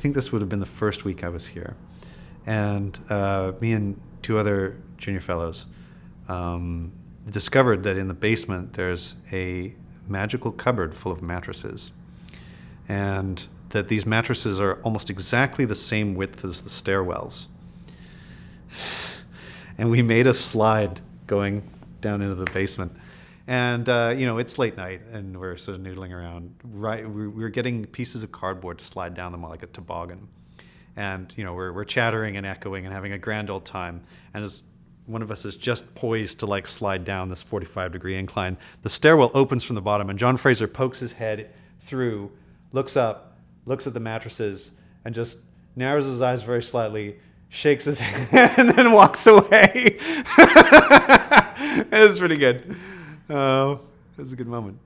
think this would have been the first week I was here. And me and two other junior fellows discovered that in the basement there's a magical cupboard full of mattresses. And that these mattresses are almost exactly the same width as the stairwells. And we made a slide going down into the basement. And, it's late night, and we're sort of noodling around. Right, we're getting pieces of cardboard to slide down them like a toboggan. And, we're chattering and echoing and having a grand old time. And as one of us is just poised to, slide down this 45-degree incline, the stairwell opens from the bottom, and John Fraser pokes his head through, looks up, looks at the mattresses, and just narrows his eyes very slightly, shakes his head, and then walks away. It was pretty good. It was a good moment.